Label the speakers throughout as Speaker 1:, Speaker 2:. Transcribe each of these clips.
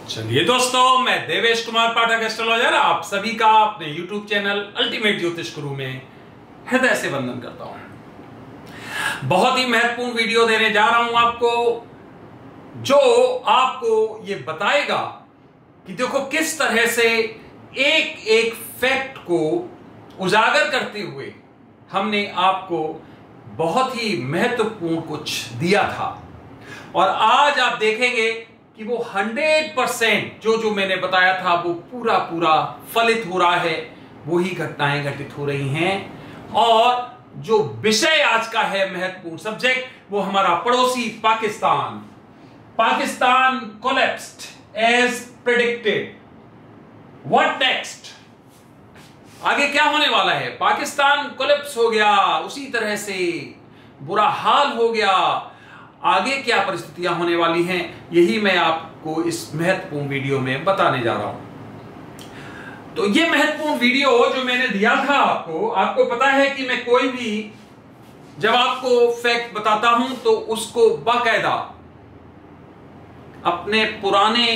Speaker 1: चलिए दोस्तों, मैं देवेश कुमार पाठक एस्ट्रोलॉजर आप सभी का अपने YouTube चैनल अल्टीमेट ज्योतिष गुरु में हृदय से वंदन करता हूं। बहुत ही महत्वपूर्ण वीडियो देने जा रहा हूं आपको, जो आपको ये बताएगा कि देखो किस तरह से एक एक फैक्ट को उजागर करते हुए हमने आपको बहुत ही महत्वपूर्ण कुछ दिया था और आज आप देखेंगे कि वो 100% जो मैंने बताया था वो पूरा फलित हो रहा है। वही घटनाएं घटित हो रही हैं और जो विषय आज का है महत्वपूर्ण सब्जेक्ट वो हमारा पड़ोसी Pakistan collapsed as predicted. What next? आगे क्या होने वाला है? पाकिस्तान कोलैप्स हो गया, उसी तरह से बुरा हाल हो गया। आगे क्या परिस्थितियां होने वाली हैं, यही मैं आपको इस महत्वपूर्ण वीडियो में बताने जा रहा हूं। तो ये महत्वपूर्ण वीडियो जो मैंने दिया था आपको पता है कि मैं कोई भी जब आपको फैक्ट बताता हूं तो उसको बाकायदा अपने पुराने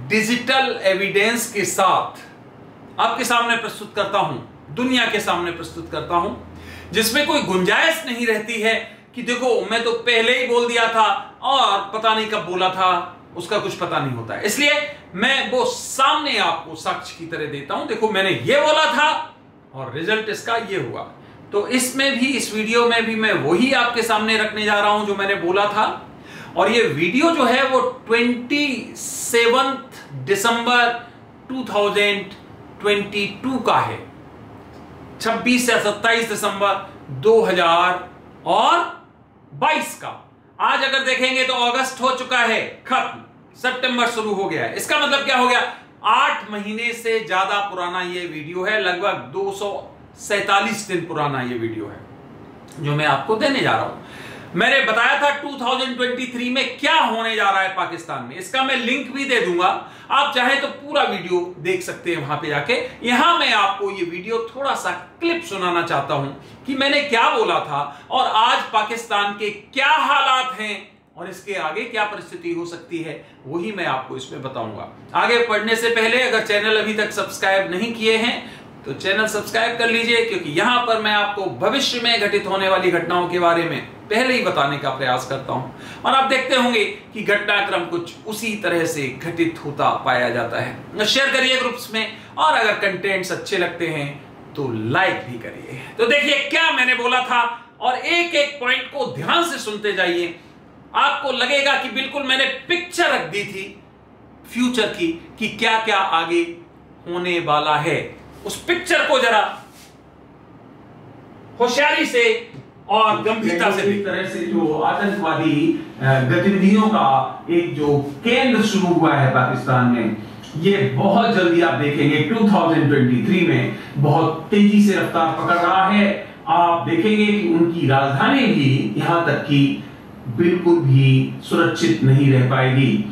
Speaker 1: डिजिटल एविडेंस के साथ आपके सामने प्रस्तुत करता हूं, दुनिया के सामने प्रस्तुत करता हूं, जिसमें कोई गुंजाइश नहीं रहती है कि देखो मैं तो पहले ही बोल दिया था और पता नहीं कब बोला था, उसका कुछ पता नहीं होता है। इसलिए मैं वो सामने आपको साक्ष्य की तरह देता हूं, देखो मैंने ये बोला था और रिजल्ट इसका ये हुआ। तो इसमें भी, इस वीडियो में भी मैं वही आपके सामने रखने जा रहा हूं जो मैंने बोला था। और ये वीडियो जो है वो 27 दिसंबर 2022 का है, 26 या 27 दिसंबर 2022 का। आज अगर देखेंगे तो अगस्त हो चुका है खत्म, सितंबर शुरू हो गया है। इसका मतलब क्या हो गया? 8 महीने से ज्यादा पुराना ये वीडियो है, लगभग 247 दिन पुराना ये वीडियो है जो मैं आपको देने जा रहा हूं। मैंने बताया था 2023 में क्या होने जा रहा है पाकिस्तान में, इसका मैं लिंक भी दे दूंगा, आप चाहे तो पूरा वीडियो देख सकते हैं वहां पे जाके। यहां मैं आपको ये वीडियो थोड़ा सा क्लिप सुनाना चाहता हूं कि मैंने क्या बोला था और आज पाकिस्तान के क्या हालात हैं और इसके आगे क्या परिस्थिति हो सकती है, वही मैं आपको इसमें बताऊंगा। आगे पढ़ने से पहले अगर चैनल अभी तक सब्सक्राइब नहीं किए हैं तो चैनल सब्सक्राइब कर लीजिए, क्योंकि यहां पर मैं आपको भविष्य में घटित होने वाली घटनाओं के बारे में पहले ही बताने का प्रयास करता हूं और आप देखते होंगे कि घटनाक्रम कुछ उसी तरह से घटित होता पाया जाता है। शेयर करिए ग्रुप्स में और अगर कंटेंट्स अच्छे लगते हैं तो लाइक भी करिए। तो देखिए क्या मैंने बोला था और एक एक पॉइंट को ध्यान से सुनते जाइए। आपको लगेगा कि बिल्कुल मैंने पिक्चर रख दी थी फ्यूचर की कि क्या क्या आगे होने वाला है। उस पिक्चर को जरा होशियारी से और गंभीरता से, एक तरह से जो आतंकवादी गतिविधियों का एक जो केंद्र शुरू हुआ है पाकिस्तान में, ये बहुत जल्दी आप देखेंगे 2023 में बहुत तेजी से रफ्तार पकड़ रहा है। आप देखेंगे कि उनकी राजधानी भी यहां तक कि बिल्कुल भी सुरक्षित नहीं रह पाएगी।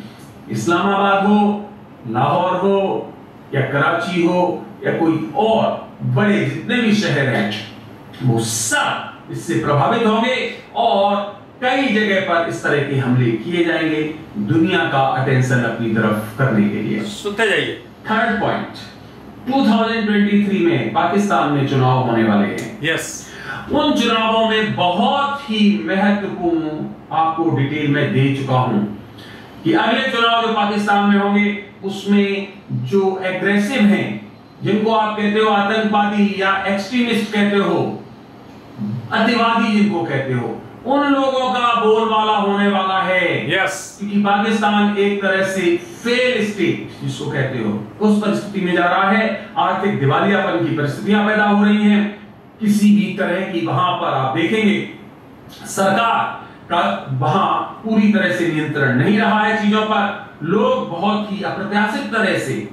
Speaker 1: इस्लामाबाद हो, लाहौर हो या कराची हो या कोई और बड़े जितने भी शहर हैं वो सब इससे प्रभावित होंगे और कई जगह पर इस तरह के हमले किए जाएंगे दुनिया का अटेंशन अपनी तरफ करने के लिए। सुनते जाइए। थर्ड पॉइंट, 2023 में पाकिस्तान में चुनाव होने वाले हैं। यस, उन चुनावों में बहुत ही महत्वपूर्ण आपको डिटेल में दे चुका हूं कि अगले चुनाव जो पाकिस्तान में होंगे उसमें जो एग्रेसिव हैं, जिनको आप कहते हो आतंकवादी या एक्सट्रीमिस्ट कहते हो, अतिवादी जिनको कहते हो, उन लोगों का बोलबाला होने वाला है। यस, क्योंकि पाकिस्तान एक तरह से फेल स्टेट जिसको कहते हो उस परिस्थिति में जा रहा है। आर्थिक दिवालियापन की परिस्थितियां पैदा हो रही हैं। किसी भी तरह की वहां पर आप देखेंगे सरकार का वहां पूरी तरह से नियंत्रण नहीं रहा है चीजों पर। लोग बहुत ही अप्रत्याशित तरह से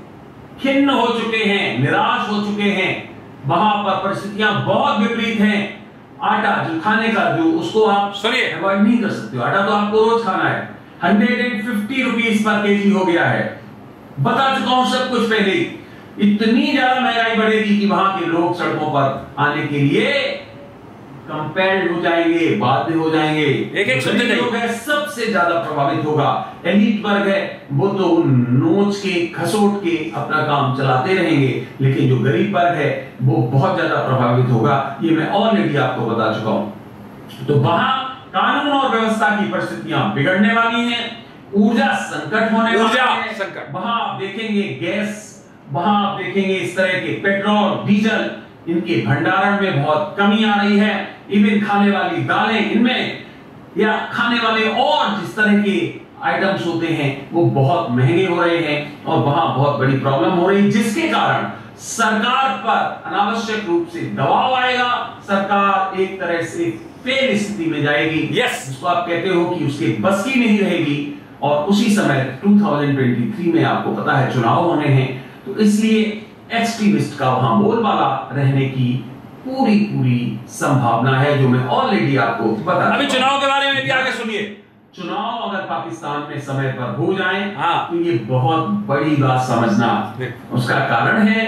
Speaker 1: खिन्न हो चुके हैं, निराश हो चुके हैं। वहां पर परिस्थितियां बहुत विपरीत हैं। आटा जो खाने का, जो उसको आप अवॉइड नहीं कर सकते हो, आटा तो आपको रोज खाना है। 150 रुपीज पर केजी हो गया है। बता चुका हूं सब कुछ पहले ही। इतनी ज्यादा महंगाई बढ़ेगी कि वहां के लोग सड़कों पर आने के लिए कंपेल्ड हो जाएंगे, बाध्य हो जाएंगे।
Speaker 2: एक सुनते
Speaker 1: लोग है सबसे ज्यादा प्रभावित होगा। एलीट वर्ग है वो तो नोच के खसोट के अपना काम चलाते रहेंगे, लेकिन जो गरीब वर्ग है वो बहुत ज्यादा प्रभावित होगा। ये मैं ऑलरेडी आपको बता चुका हूं। तो वहां कानून और व्यवस्था की परिस्थितियां बिगड़ने वाली हैं, ऊर्जा संकट होने वाला है।
Speaker 2: संकट
Speaker 1: वहां आप देखेंगे गैस, वहां आप देखेंगे इस तरह के पेट्रोल डीजल, इनके भंडारण में बहुत कमी आ रही है। इवन खाने वाली दालें इनमें या खाने वाले और जिस तरह के आइटम्स होते हैं वो बहुत महंगे हो रहे हैं और वहां बहुत बड़ी प्रॉब्लम हो रही है, जिसके कारण सरकार पर अनावश्यक रूप से दबाव आएगा। सरकार एक तरह से फेल स्थिति में जाएगी। जिसको आप कहते हो कि उसके बस की नहीं रहेगी। और उसी समय 2023 में आपको पता है चुनाव होने हैं, तो इसलिए एक्सट्रीमिस्ट का वहां बोलबाला रहने की पूरी संभावना है, जो मैं ऑलरेडी आपको बता।
Speaker 2: अभी चुनाव के बारे में भी आगे सुनिए।
Speaker 1: चुनाव अगर पाकिस्तान में समय पर हो जाए तो ये बहुत बड़ी बात समझना। उसका कारण है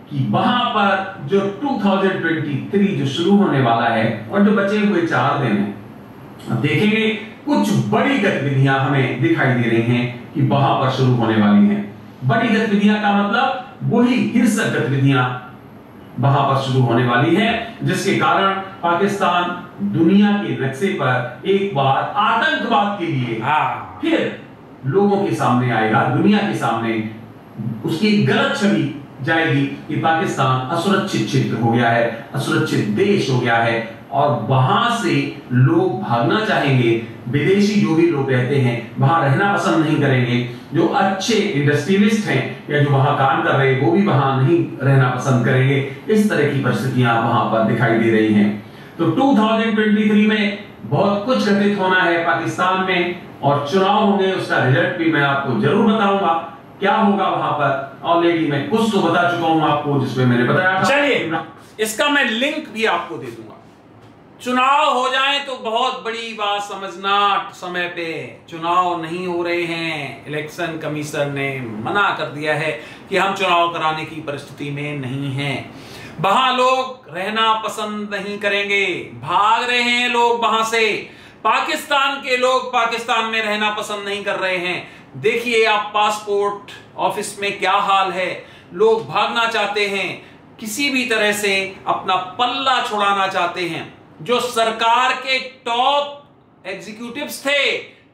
Speaker 1: कि वहां पर जो 2023 जो शुरू होने वाला है और जो बचे हुए 4 दिन हैं, अब देखेंगे कुछ बड़ी गतिविधियां हमें दिखाई दे रही हैं कि वहां पर शुरू होने वाली हैं। बड़ी गतिविधियां का मतलब वही हिंसक गतिविधियां वहां पर शुरू होने वाली है, जिसके कारण पाकिस्तान दुनिया के नक्शे पर एक बार आतंकवाद के लिए फिर लोगों के सामने आएगा। दुनिया के सामने उसकी गलत छवि जाएगी कि पाकिस्तान असुरक्षित क्षेत्र हो गया है, असुरक्षित देश हो गया है और वहां से लोग भागना चाहेंगे। विदेशी जो भी लोग रहते हैं वहां रहना पसंद नहीं करेंगे। जो अच्छे इंडस्ट्रियलिस्ट हैं या जो वहां काम कर रहे हैं वो भी वहां नहीं रहना पसंद करेंगे। इस तरह की परिस्थितियां वहां पर दिखाई दे रही हैं। तो 2023 में बहुत कुछ घटित होना है पाकिस्तान में और चुनाव होंगे, उसका रिजल्ट भी मैं आपको जरूर बताऊंगा क्या होगा वहां पर। ऑलरेडी मैं कुछ तो बता चुका हूं आपको, जिसमें मैंने बताया था।
Speaker 2: चलिए इसका मैं लिंक भी आपको दे दूंगा। चुनाव हो जाए तो बहुत बड़ी बात समझना, समय पे चुनाव नहीं हो रहे हैं। इलेक्शन कमीशन ने मना कर दिया है कि हम चुनाव कराने की परिस्थिति में नहीं हैं। वहां लोग रहना पसंद नहीं करेंगे, भाग रहे हैं लोग वहां से। पाकिस्तान के लोग पाकिस्तान में रहना पसंद नहीं कर रहे हैं। देखिए आप पासपोर्ट ऑफिस में क्या हाल है, लोग भागना चाहते हैं, किसी भी तरह से अपना पल्ला छुड़ाना चाहते हैं। जो सरकार के टॉप एग्जीक्यूटिव्स थे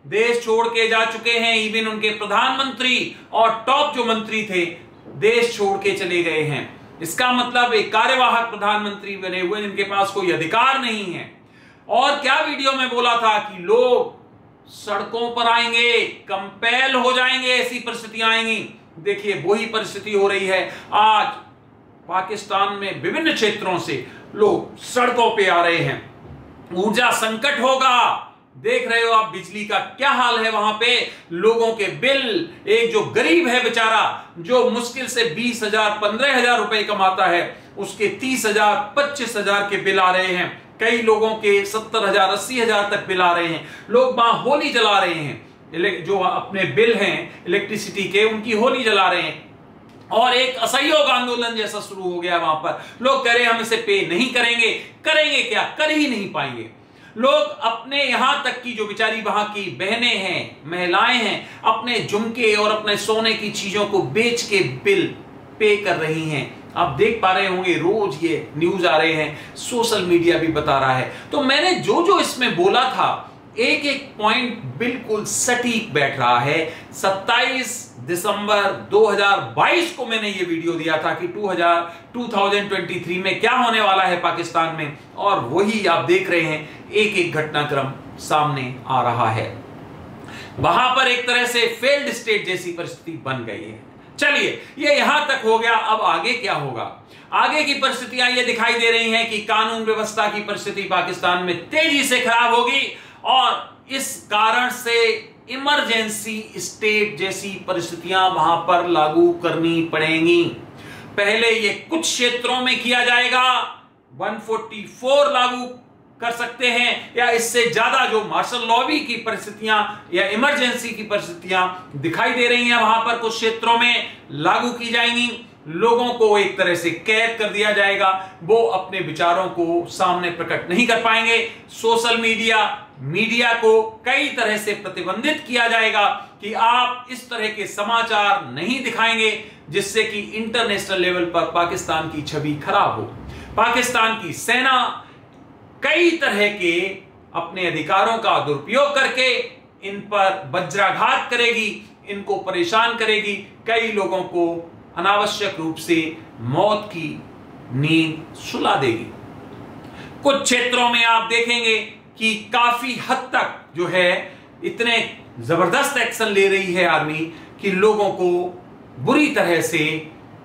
Speaker 2: देश छोड़ के जा चुके हैं, इवन उनके प्रधानमंत्री और टॉप जो मंत्री थे देश छोड़ के चले गए हैं। इसका मतलब एक कार्यवाहक प्रधानमंत्री बने हुए जिनके पास कोई अधिकार नहीं है। और क्या वीडियो में बोला था कि लोग सड़कों पर आएंगे, कंपेल हो जाएंगे, ऐसी परिस्थितियां आएंगी। देखिए वही परिस्थिति हो रही है। आज पाकिस्तान में विभिन्न क्षेत्रों से लोग सड़कों पे आ रहे हैं। ऊर्जा संकट होगा, देख रहे हो आप बिजली का क्या हाल है वहां पे। लोगों के बिल, एक जो गरीब है बेचारा जो मुश्किल से 20,000 15,000 रुपए कमाता है, उसके 30,000 25,000 के बिल आ रहे हैं। कई लोगों के 70,000 80,000 तक बिल आ रहे हैं। लोग वहां होली जला रहे हैं, जो अपने बिल हैं इलेक्ट्रिसिटी के उनकी होली जला रहे हैं। और एक असहयोग आंदोलन जैसा शुरू हो गया वहां पर। लोग कह रहे हैं हम इसे पे नहीं करेंगे। करेंगे क्या, कर ही नहीं पाएंगे। लोग अपने यहां तक की जो बेचारी वहां की बहनें हैं, महिलाएं हैं, अपने झुमके और अपने सोने की चीजों को बेच के बिल पे कर रही हैं। आप देख पा रहे होंगे रोज ये न्यूज आ रहे हैं, सोशल मीडिया भी बता रहा है। तो मैंने जो इसमें बोला था एक एक पॉइंट बिल्कुल सटीक बैठ रहा है। 27 दिसंबर 2022 को मैंने ये वीडियो दिया था कि 2023 में क्या होने वाला है पाकिस्तान में, और वही आप देख रहे हैं एक एक घटनाक्रम सामने आ रहा है। वहां पर एक तरह से फेल्ड स्टेट जैसी परिस्थिति बन गई है। चलिए ये यहां तक हो गया, अब आगे क्या होगा। आगे की परिस्थितियां ये दिखाई दे रही हैं कि कानून व्यवस्था की परिस्थिति पाकिस्तान में तेजी से खराब होगी और इस कारण से इमरजेंसी स्टेट जैसी परिस्थितियां वहां पर लागू करनी पड़ेंगी। पहले ये कुछ क्षेत्रों में किया जाएगा, 144 लागू कर सकते हैं या इससे ज्यादा। जो मार्शल लॉ की परिस्थितियां या इमरजेंसी की परिस्थितियां दिखाई दे रही हैं वहां पर कुछ क्षेत्रों में लागू की जाएंगी। लोगों को एक तरह से कैद कर दिया जाएगा, वो अपने विचारों को सामने प्रकट नहीं कर पाएंगे। सोशल मीडिया को कई तरह से प्रतिबंधित किया जाएगा कि आप इस तरह के समाचार नहीं दिखाएंगे जिससे कि इंटरनेशनल लेवल पर पाकिस्तान की छवि खराब हो। पाकिस्तान की सेना कई तरह के अपने अधिकारों का दुरुपयोग करके इन पर वज्राघात करेगी, इनको परेशान करेगी, कई लोगों को अनावश्यक रूप से मौत की नींद सुला देगी। कुछ क्षेत्रों में आप देखेंगे कि काफी हद तक जो है इतने जबरदस्त एक्शन ले रही है आर्मी कि लोगों को बुरी तरह से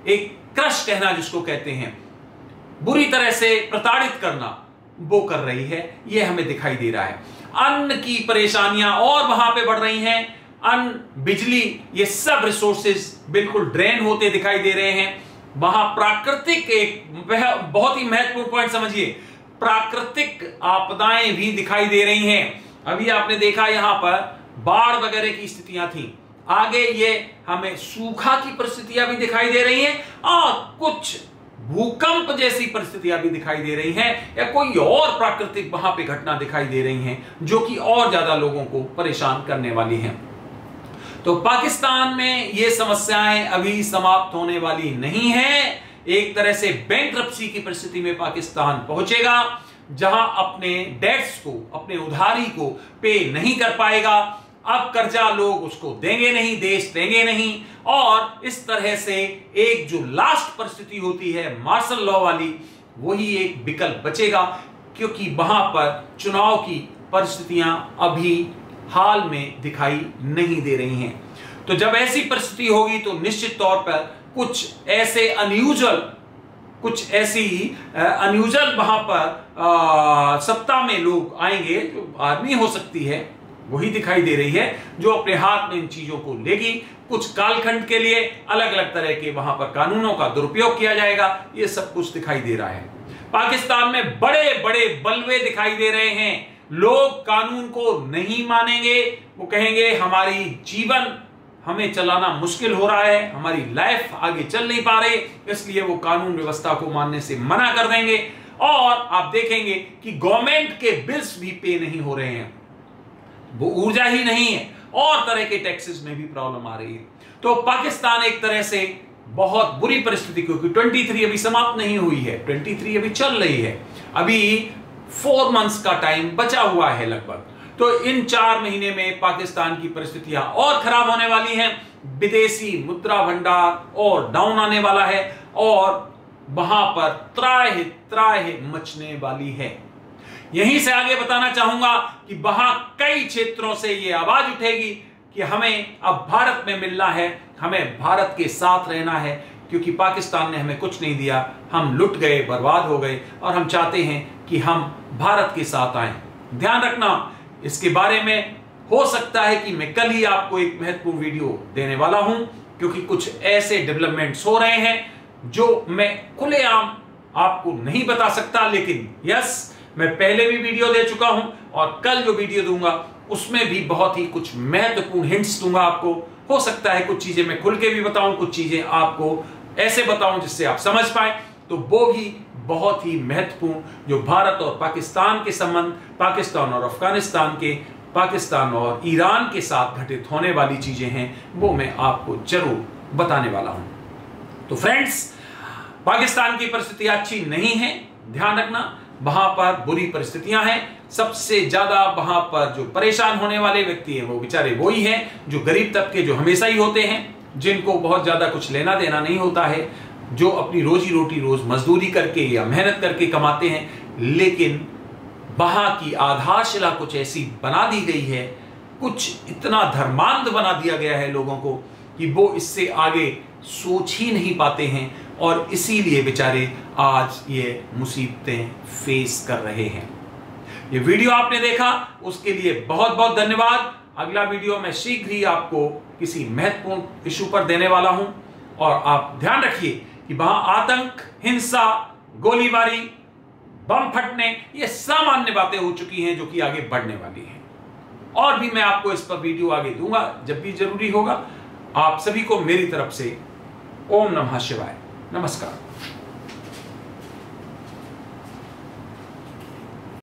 Speaker 2: एक क्रश कहना जिसको कहते हैं, बुरी तरह से प्रताड़ित करना वो कर रही है। यह हमें दिखाई दे रहा है। अन्न की परेशानियां और वहां पे बढ़ रही हैं, अन्न, बिजली, ये सब रिसोर्सेज बिल्कुल ड्रेन होते दिखाई दे रहे हैं। वहां प्राकृतिक एक बहुत ही महत्वपूर्ण पॉइंट समझिए, प्राकृतिक आपदाएं भी दिखाई दे रही हैं। अभी आपने देखा यहां पर बाढ़ वगैरह की स्थितियां थी, आगे ये हमें सूखा की परिस्थितियां भी दिखाई दे रही हैं और कुछ भूकंप जैसी परिस्थितियां भी दिखाई दे रही हैं या कोई और प्राकृतिक वहां पे घटना दिखाई दे रही हैं जो कि और ज्यादा लोगों को परेशान करने वाली हैं। तो पाकिस्तान में ये समस्याएं अभी समाप्त होने वाली नहीं है। एक तरह से बैंकरप्सी की परिस्थिति में पाकिस्तान पहुंचेगा जहां अपने डेट्स को, अपने उधारी को पे नहीं कर पाएगा। अब कर्जा लोग उसको देंगे नहीं, देश देंगे नहीं, और इस तरह से एक जो लास्ट परिस्थिति होती है मार्शल लॉ वाली, वही एक विकल्प बचेगा क्योंकि वहां पर चुनाव की परिस्थितियां अभी हाल में दिखाई नहीं दे रही हैं। तो जब ऐसी परिस्थिति होगी तो निश्चित तौर पर कुछ ऐसी अनयूजुअल वहां पर सत्ता में लोग आएंगे, जो आर्मी हो सकती है वही दिखाई दे रही है, जो अपने हाथ में इन चीजों को लेगी। कुछ कालखंड के लिए अलग अलग तरह के वहां पर कानूनों का दुरुपयोग किया जाएगा, ये सब कुछ दिखाई दे रहा है। पाकिस्तान में बड़े बड़े बलवे दिखाई दे रहे हैं। लोग कानून को नहीं मानेंगे, वो कहेंगे हमारी जीवन हमें चलाना मुश्किल हो रहा है, हमारी लाइफ आगे चल नहीं पा रही, इसलिए वो कानून व्यवस्था को मानने से मना कर देंगे। और आप देखेंगे कि गवर्नमेंट के बिल्स भी पे नहीं हो रहे हैं, वो ऊर्जा ही नहीं है और तरह के टैक्सेस में भी प्रॉब्लम आ रही है। तो पाकिस्तान एक तरह से बहुत बुरी परिस्थिति, क्योंकि 23 अभी समाप्त नहीं हुई है, 23 अभी चल रही है, अभी 4 मंथ्स का टाइम बचा हुआ है लगभग। तो इन 4 महीने में पाकिस्तान की परिस्थितियां और खराब होने वाली हैं। विदेशी मुद्रा भंडार और डाउन आने वाला है और वहां पर त्राहि मचने वाली है। यहीं से आगे बताना चाहूंगा कि वहां कई क्षेत्रों से यह आवाज उठेगी कि हमें अब भारत में मिलना है, हमें भारत के साथ रहना है, क्योंकि पाकिस्तान ने हमें कुछ नहीं दिया, हम लुट गए, बर्बाद हो गए, और हम चाहते हैं कि हम भारत के साथ आएं। ध्यान रखना, इसके बारे में हो सकता है कि मैं कल ही आपको एक महत्वपूर्ण वीडियो देने वाला हूं, क्योंकि कुछ ऐसे डेवलपमेंट्स हो रहे हैं जो मैं खुलेआम आपको नहीं बता सकता। लेकिन यस, मैं पहले भी वीडियो दे चुका हूं और कल जो वीडियो दूंगा उसमें भी बहुत ही कुछ महत्वपूर्ण हिंट्स दूंगा आपको। हो सकता है कुछ चीजें मैं खुल के भी बताऊं, कुछ चीजें आपको ऐसे बताऊं जिससे आप समझ पाए। तो वो भी बहुत ही महत्वपूर्ण, जो भारत और पाकिस्तान के संबंध, पाकिस्तान और अफगानिस्तान के, पाकिस्तान और ईरान के साथ घटित होने वाली चीजें हैं, वो मैं आपको जरूर बताने वाला हूं। तो फ्रेंड्स, पाकिस्तान की परिस्थितियां अच्छी नहीं है, ध्यान रखना, वहां पर बुरी परिस्थितियां हैं। सबसे ज्यादा वहां पर जो परेशान होने वाले व्यक्ति हैं वो बेचारे वही हैं जो गरीब तबके, जो हमेशा ही होते हैं, जिनको बहुत ज्यादा कुछ लेना देना नहीं होता है, जो अपनी रोजी रोटी रोज मजदूरी करके या मेहनत करके कमाते हैं, लेकिन वहां की आधारशिला कुछ ऐसी बना दी गई है, कुछ इतना धर्मांध बना दिया गया है लोगों को कि वो इससे आगे सोच ही नहीं पाते हैं, और इसीलिए बेचारे आज ये मुसीबतें फेस कर रहे हैं। ये वीडियो आपने देखा उसके लिए बहुत बहुत धन्यवाद। अगला वीडियो मैं शीघ्र ही आपको किसी महत्वपूर्ण इशू पर देने वाला हूं, और आप ध्यान रखिए कि वहां आतंक, हिंसा, गोलीबारी, बम फटने, ये सामान्य बातें हो चुकी हैं जो कि आगे बढ़ने वाली हैं। और भी मैं आपको इस पर वीडियो आगे दूंगा जब भी जरूरी होगा। आप सभी को मेरी तरफ से ओम नमः शिवाय। नमस्कार।